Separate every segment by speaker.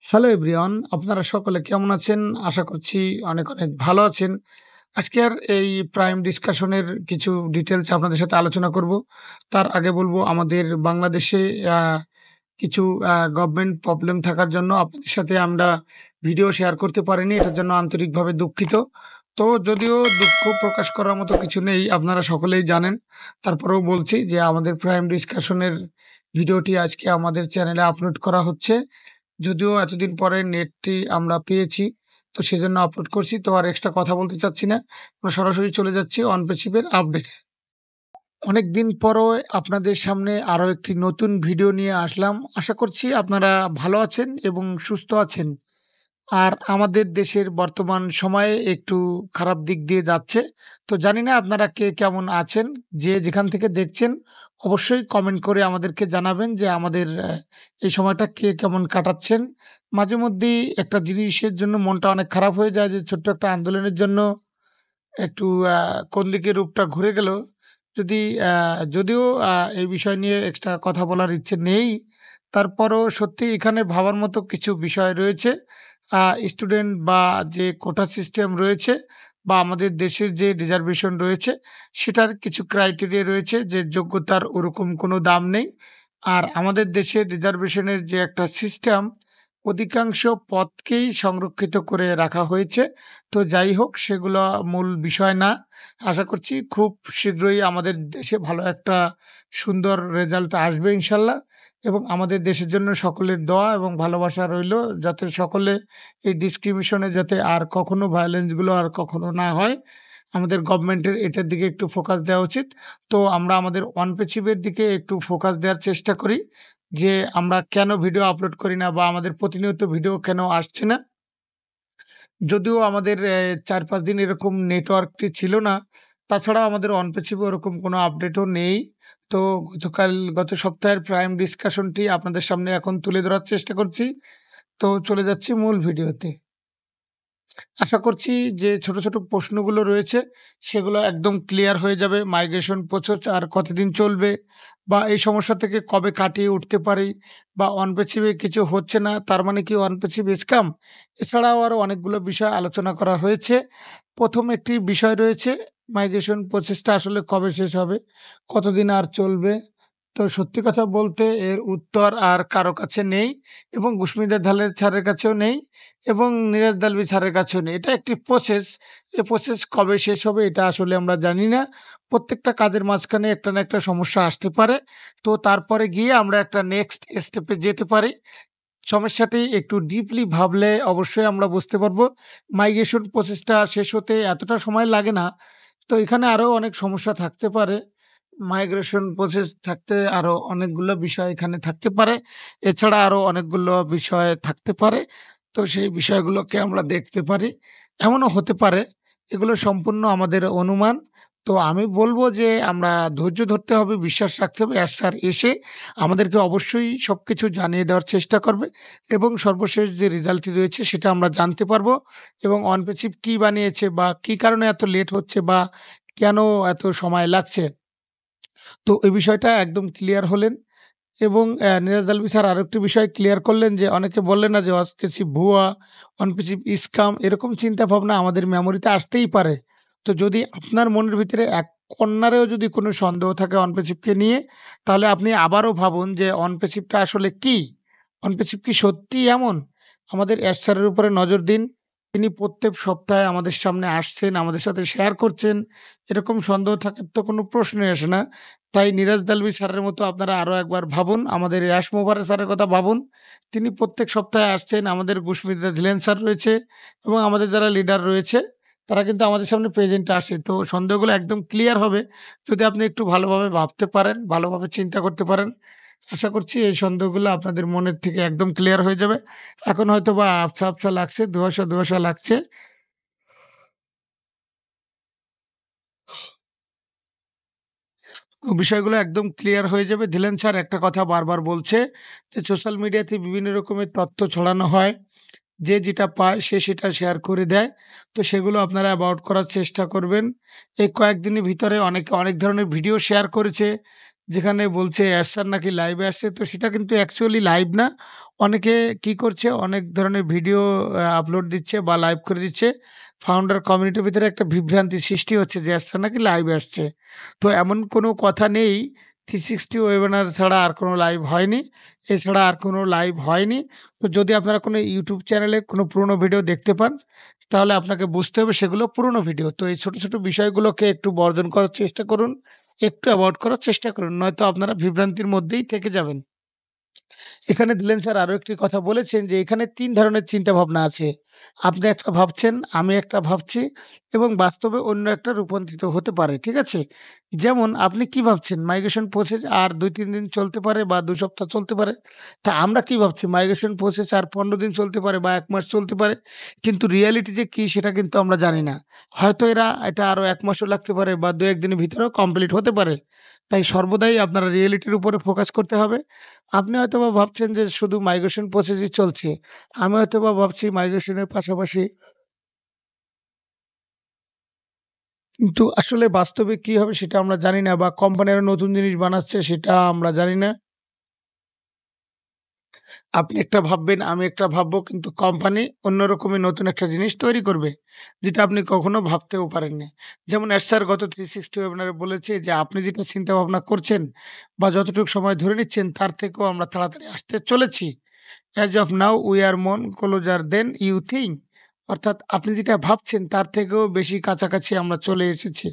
Speaker 1: Hello everyone, আপনারা সকলে কেমন আছেন? আশা করছি অনেক অনেক ভালো আছেন। আজকের এই প্রাইম ডিসকাশনের কিছু ডিটেলস আপনাদের সাথে আলোচনা করব। তার আগে বলবো আমাদের বাংলাদেশে কিছু গভর্নমেন্ট প্রবলেম থাকার জন্য আপনাদের সাথে আমরা ভিডিও শেয়ার করতে পারিনি। এটার জন্য আন্তরিকভাবে দুঃখিত। তো যদিও দুঃখ প্রকাশ করার মতো কিছু নেই, আপনারা সকলেই জানেন। তারপরেও বলছি যে আমাদের প্রাইম ডিসকাশনের ভিডিওটি আজকে আমাদের চ্যানেলে আপলোড করা হচ্ছে। যদিও এতদিন পরে নেটটি আমরা পেয়েছি, তো সেজন্য আপলোড করছি। তো আর এক্সট্রা কথা বলতে চাচ্ছি না। আমরা সরাসরি চলে যাচ্ছি অনপেশিভের আপডেটে। অনেকদিন পরও আপনাদের সামনে আরো একটি নতুন ভিডিও নিয়ে আসলাম। আশা করছি আপনারা ভালো আছেন এবং সুস্থ আছেন। আর আমাদের দেশের বর্তমান সময়ে একটু খারাপ দিক দিয়ে যাচ্ছে। তো জানি না আপনারা কে কেমন আছেন? যে যেখান থেকে দেখছেন অবশ্যই কমেন্ট করে আমাদেরকে জানাবেন যে আমাদের এই সময়টা কে কেমন কাটাচ্ছেন। মাঝেমধ্যেই একটা জিনিসের জন্য মনটা অনেক খারাপ হয়ে যায় যে ছোট্ট একটা আন্দোলনের জন্য একটু কোন দিকে রূপটা ঘুরে গেল। যদি যদিও এই বিষয় নিয়ে এক্সট্রা কথা বলার ইচ্ছে নেই, তারপরও সত্যি এখানে ভাবার মতো কিছু বিষয় রয়েছে। স্টুডেন্ট বা যে কোটা সিস্টেম রয়েছে বা আমাদের দেশের যে রিজার্ভেশন রয়েছে, সেটার কিছু ক্রাইটেরিয়া রয়েছে যে যোগ্যতার ওরকম কোনো দাম নেই। আর আমাদের দেশের রিজার্ভেশনের যে একটা সিস্টেম, অধিকাংশ পদকেই সংরক্ষিত করে রাখা হয়েছে। তো যাই হোক, সেগুলো মূল বিষয় না। আশা করছি খুব শীঘ্রই আমাদের দেশে ভালো একটা সুন্দর রেজাল্ট আসবে ইনশাল্লাহ। এবং আমাদের দেশের জন্য সকলের দোয়া এবং ভালোবাসা রইল, যাতে সকলে এই ডিসক্রিমিনেশনে যাতে আর কখনো ভায়োলেন্সগুলো আর কখনো না হয়। আমাদের গভর্নমেন্টের এটার দিকে একটু ফোকাস দেওয়া উচিত। তো আমরা আমাদের অনপেছিভের দিকে একটু ফোকাস দেওয়ার চেষ্টা করি যে আমরা কেন ভিডিও আপলোড করি না বা আমাদের প্রতিনিয়ত ভিডিও কেন আসছে না। যদিও আমাদের ৪-৫ দিন এরকম নেটওয়ার্কটি ছিল না। তাছাড়াও আমাদের অনপেছিভে ওরকম কোনো আপডেটও নেই। তো গত সপ্তাহের প্রাইম ডিসকাশনটি আপনাদের সামনে এখন তুলে ধরার চেষ্টা করছি। তো চলে যাচ্ছি মূল ভিডিওতে। আশা করছি যে ছোট, ছোট প্রশ্নগুলো রয়েছে সেগুলো একদম ক্লিয়ার হয়ে যাবে। মাইগ্রেশন প্রসেস আর কতদিন চলবে বা এই সমস্যা থেকে কবে কাটিয়ে উঠতে পারি বা অনপেছিভে কিছু হচ্ছে না, তার মানে কি অনপেছিভ স্ক্যাম? এছাড়াও আরো অনেকগুলো বিষয় আলোচনা করা হয়েছে। ১ম একটি বিষয় রয়েছে, মাইগ্রেশন প্রসেসটা আসলে কবে শেষ হবে? কতদিন আর চলবে? তো সত্যি কথা বলতে এর উত্তর আর কারো কাছে নেই এবং গুশমিতা ধালের স্যারের কাছেও নেই এবং নীরজ দলবি স্যারের কাছেও নেই। এটা একটি প্রসেস। এ প্রসেস কবে শেষ হবে এটা আসলে আমরা জানি না। প্রত্যেকটা কাজের মাঝখানে একটা না একটা সমস্যা আসতে পারে। তো তারপরে গিয়ে আমরা একটা নেক্সট স্টেপে যেতে পারি। সমস্যাটি একটু ডিপলি ভাবলে অবশ্যই আমরা বুঝতে পারবো। মাইগ্রেশন প্রসেসটা শেষ হতে এতটা সময় লাগে না। তো এখানে আরো অনেক সমস্যা থাকতে পারে। মাইগ্রেশন প্রসেস থাকতে আরো অনেকগুলো বিষয় এখানে থাকতে পারে। এছাড়া আরো অনেকগুলো বিষয় থাকতে পারে। তো সেই বিষয়গুলোকে আমরা দেখতে পারি। এমনও হতে পারে এগুলো সম্পূর্ণ আমাদের অনুমান। তো আমি বলব যে আমরা ধৈর্য ধরতে হবে, বিশ্বাস রাখতে হবে। স্যার এসে আমাদেরকে অবশ্যই সবকিছু জানিয়ে দেওয়ার চেষ্টা করবে এবং সর্বশেষ যে রেজাল্টটি রয়েছে সেটা আমরা জানতে পারবো এবং অনপেসিভ কি বানিয়েছে বা কি কারণে এত লেট হচ্ছে বা কেন এত সময় লাগছে। তো এই বিষয়টা একদম ক্লিয়ার হলেন এবং নিরাজ আলভী স্যার আরেকটি বিষয় ক্লিয়ার করলেন যে অনেকে বললেন না যে অনপেসিভ ভুয়া, অনপেসিভ স্কাম, এরকম চিন্তা ভাবনা আমাদের মেমোরিতে আসতেই পারে। তো যদি আপনার মনের ভিতরে এক কন্যারেও যদি কোনো সন্দেহ থাকে অনপেসিভকে নিয়ে, তাহলে আপনি আবারও ভাবুন যে অনপেসিভটা আসলে কি? অনপেসিভ কি সত্যিই এমন? আমাদের এস স্যারের উপরে নজর দিন। তিনি প্রত্যেক সপ্তাহে আমাদের সামনে আসছেন, আমাদের সাথে শেয়ার করছেন। এরকম সন্দেহ থাকার তো কোনো প্রশ্নই আসে না। তাই নীরজ দলবি স্যারের মতো আপনারা আরো একবার ভাবুন। আমাদের ইয়াস মোবারক স্যারের কথা ভাবুন। তিনি প্রত্যেক সপ্তাহে আসছেন। আমাদের গুশমিতা ধিলেন স্যার রয়েছে এবং আমাদের যারা লিডার রয়েছে তারা কিন্তু আমাদের সামনে প্রেজেন্ট আসে। তো সন্দেহগুলো একদম ক্লিয়ার হবে যদি আপনি একটু ভালোভাবে ভাবতে পারেন, ভালোভাবে চিন্তা করতে পারেন। আশা করছি এই সন্দেহগুলো আপনাদের মনের থেকে একদম ক্লিয়ার হয়ে যাবে। এখন হয়তোবা আবছা, আবছা লাগছে, ধোঁয়াশা, ধোঁয়াশা লাগছে। বিষয়গুলো একদম ক্লিয়ার হয়ে যাবে। ধিলেন স্যার একটা কথা বারবার বলছে যে সোশ্যাল মিডিয়াতে বিভিন্ন রকমের তথ্য ছড়ানো হয়। যে যেটা পায় সে সেটা শেয়ার করে দেয়। তো সেগুলো আপনারা অ্যাভয়েড করার চেষ্টা করবেন। এই কয়েকদিনের ভিতরে অনেকে অনেক ধরনের ভিডিও শেয়ার করেছে। যেখানে বলছে এরশাদ নাকি লাইভে আসছে। তো সেটা কিন্তু অ্যাকচুয়ালি লাইভ না। অনেকে কি করছে, অনেক ধরনের ভিডিও আপলোড দিচ্ছে বা লাইভ করে দিচ্ছে। ফাউন্ডার কমিউনিটির ভিতরে একটা বিভ্রান্তি সৃষ্টি হচ্ছে যে এরশাদ নাকি লাইভে আসছে। তো এমন কোনো কথা নেই। 360 ওয়েবিনার ছাড়া আর কোনো লাইভ হয়নি। এছাড়া আর কোনো লাইভ হয়নি। তো যদি আপনারা কোনো ইউটিউব চ্যানেলে কোনো পুরোনো ভিডিও দেখতে পান, তাহলে আপনাকে বুঝতে হবে সেগুলো পুরোনো ভিডিও। তো এই ছোট, ছোট বিষয়গুলোকে একটু বর্জন করার চেষ্টা করুন। একটু এভয়েড করার চেষ্টা করুন। নয়তো আপনারা বিভ্রান্তির মধ্যেই থেকে যাবেন। এখানে দিলেন স্যার আরো একটি কথা বলেছেন যে এখানে ৩ ধরনের চিন্তাভাবনা আছে। আপনি একটা ভাবছেন, আমি একটা ভাবছি এবং বাস্তবে অন্য একটা রূপান্তরিত হতে পারে। ঠিক আছে? যেমন আপনি কি ভাবছেন মাইগ্রেশন প্রসেস আর ২-৩ দিন চলতে পারে বা ২ সপ্তাহ চলতে পারে। তা আমরা কি ভাবছি মাইগ্রেশন প্রসেস আর ১৫ দিন চলতে পারে বা ১ মাস চলতে পারে। কিন্তু রিয়ালিটি যে কি সেটা কিন্তু আমরা জানি না। হয়তো এটা আরো ১ মাসও লাগতে পারে বা ২-১ দিনের ভিতরেও কমপ্লিট হতে পারে। তাই সর্বদাই আপনারা রিয়ালিটির উপরে ফোকাস করতে হবে। আপনি হয়তোবা ভাবছেন যে শুধু মাইগ্রেশন প্রসেসই চলছে। আমি হয়তোবা ভাবছি মাইগ্রেশনের পাশাপাশি কিন্তু আসলে বাস্তবে কি হবে সেটা আমরা জানি না বা কোম্পানিরা নতুন জিনিস বানাচ্ছে সেটা আমরা জানি না। আপনি একটা ভাববেন, আমি একটা ভাববো কিন্তু কোম্পানি অন্য রকমের নতুন একটা জিনিস তৈরি করবে, যেটা আপনি কখনো ভাবতেও পারেননি। যেমন এস্সার গত 360 ওয়েবিনারে বলেছে যে আপনি যেটা চিন্তা ভাবনা করছেন বা যতটুকু সময় ধরে নিচ্ছেন তার থেকেও আমরা তাড়াতাড়ি আসতে চলেছি। As of now we are more closer than you think. অর্থাৎ আপনি যেটা ভাবছেন তার থেকেও বেশি কাছাকাছি আমরা চলে এসেছি।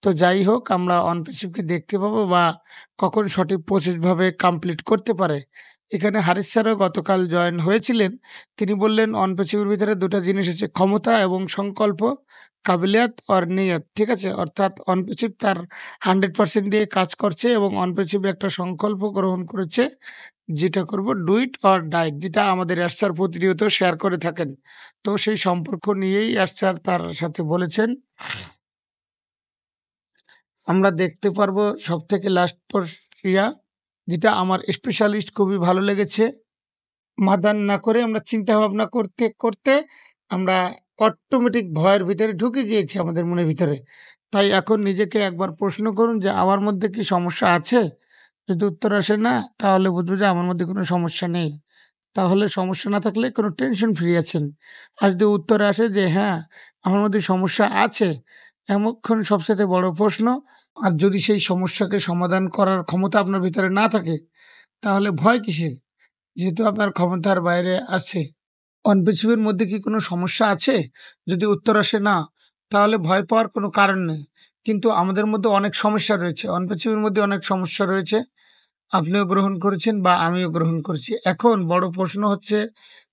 Speaker 1: তো যাই হোক আমরা অনপ্রেসিভকে দেখতে পাবো বা কখন সঠিক প্রসেসভাবে কমপ্লিট করতে পারে। এখানে হারিস স্যারও গতকাল জয়েন হয়েছিলেন। তিনি বললেন অনপ্রেসিভের ভিতরে ২ টা জিনিস আছে ক্ষমতা এবং সংকল্প, কাবিলিয়াত অর নিয়ত। ঠিক আছে? অর্থাৎ অনপ্রেসিভ তার 100% দিয়ে কাজ করছে এবং অনপ্রেসিভ একটা সংকল্প গ্রহণ করেছে যেটা করব ডু ইট অর ডাই যেটা আমাদের এরশাদ প্রতিনিয়ত শেয়ার করে থাকেন। তো সেই সম্পর্ক নিয়েই এরশাদ তার সাথে বলেছেন আমরা দেখতে পারবো সবথেকে লাস্ট ইয়া যেটা আমার স্পেশালিস্ট খুবই ভালো লেগেছে। মাদান না করে আমরা চিন্তা ভাবনা করতে, করতে আমরা অটোমেটিক ভয়ের ভিতরে ঢুকে গিয়েছি আমাদের মনের ভিতরে। তাই এখন নিজেকে একবার প্রশ্ন করুন যে আমার মধ্যে কি সমস্যা আছে? যদি উত্তর আসে না তাহলে বুঝবো যে আমার মধ্যে কোনো সমস্যা নেই। তাহলে সমস্যা না থাকলে কোনো টেনশন ফ্রি আছেন। আর যদি উত্তরে আসে যে হ্যাঁ, আমার মধ্যে সমস্যা আছে, এমন সবচাইতে বড় প্রশ্ন। আর যদি সেই সমস্যাকে সমাধান করার ক্ষমতা আপনার ভিতরে না থাকে, তাহলে ভয় কিসের? যেহেতু আপনার ক্ষমতার বাইরে আছে। অনপিসিবির মধ্যে কি কোনো সমস্যা আছে? যদি উত্তর আসে না, তাহলে ভয় পাওয়ার কোনো কারণ নেই। কিন্তু আমাদের মধ্যে অনেক সমস্যা রয়েছে। অনপিসিবির মধ্যে অনেক সমস্যা রয়েছে। আপনিও গ্রহণ করেছেন বা আমিও গ্রহণ করেছি। এখন বড় প্রশ্ন হচ্ছে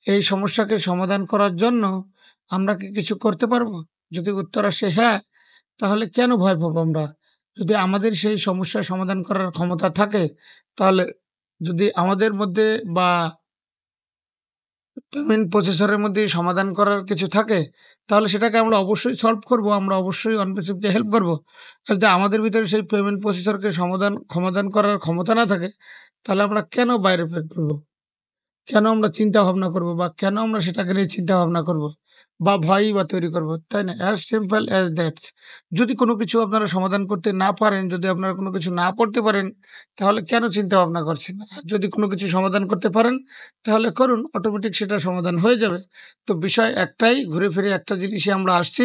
Speaker 1: এই সমস্যাকে সমাধান করার জন্য আমরা কি কিছু করতে পারবো? যদি উত্তর আসে হ্যাঁ, তাহলে কেন ভয় পাবো আমরা? যদি আমাদের সেই সমস্যার সমাধান করার ক্ষমতা থাকে, তাহলে যদি আমাদের মধ্যে বা পেমেন্ট প্রসেসরের মধ্যে সমাধান করার কিছু থাকে, তাহলে সেটাকে আমরা অবশ্যই সলভ করবো। আমরা অবশ্যই অনপিসিভকে হেল্প করবো। আর যদি আমাদের ভিতরে সেই পেমেন্ট প্রসেসরকে সমাধান করার ক্ষমতা না থাকে, তাহলে আমরা কেন বাইরে বের করবো? কেন আমরা চিন্তা ভাবনা করব বা কেন আমরা সেটাকে নিয়ে চিন্তা ভাবনা করব বা ভয়ই বা তৈরি করব, তাই না? As simple as that's. যদি কোনো কিছু আপনারা সমাধান করতে না পারেন, যদি আপনারা কোনো কিছু না পড়তে পারেন, তাহলে কেন চিন্তা ভাবনা করছেন? আর যদি কোনো কিছু সমাধান করতে পারেন, তাহলে করুন, অটোমেটিক সেটা সমাধান হয়ে যাবে। তো বিষয় একটাই, ঘুরে ফিরে একটা জিনিসে আমরা আসছি,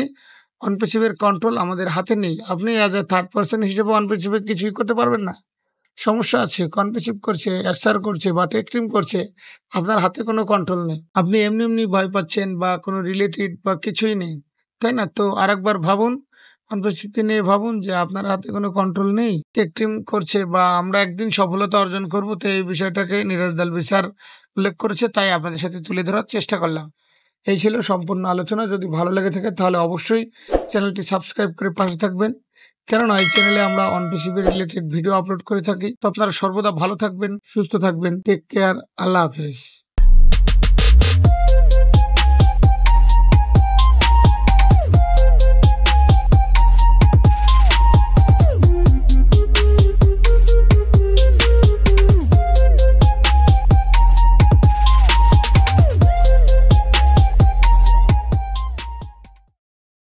Speaker 1: অনপিসিভের কন্ট্রোল আমাদের হাতে নেই। আপনি অ্যাজ এ থার্ড পারসন হিসেবে অনপিসিভে কিছুই করতে পারবেন না। সমস্যা আছে, কনভিসিভ করছে, এরসার করছে বা টেক্সটিং করছে। আপনার হাতে কোনো কন্ট্রোল নেই। আপনি এমনি ভয় পাচ্ছেন বা কোনো রিলেটেড বা কিছুই নেই। তাই না? তো আরেকবার ভাবুন, কনভিসিভকে নিয়ে ভাবুন যে আপনার হাতে কোনো কন্ট্রোল নেই। টেক্সটিং করছে বা আমরা একদিন সফলতা অর্জন করব। তো এই বিষয়টাকে নিরাজ দালভি স্যার উল্লেখ করেছে। তাই আপনাদের সাথে তুলে ধরার চেষ্টা করলাম। এই ছিল সম্পূর্ণ আলোচনা। যদি ভালো লেগে থাকে তাহলে অবশ্যই চ্যানেলটি সাবস্ক্রাইব করে পাশে থাকবেন। কেননা এই চ্যানেলে আমরা on PCB related video upload করে থাকি। তো আপনারা সর্বদা ভালো থাকবেন, সুস্থ থাকবেন। Take care. আল্লাহ হাফেজ।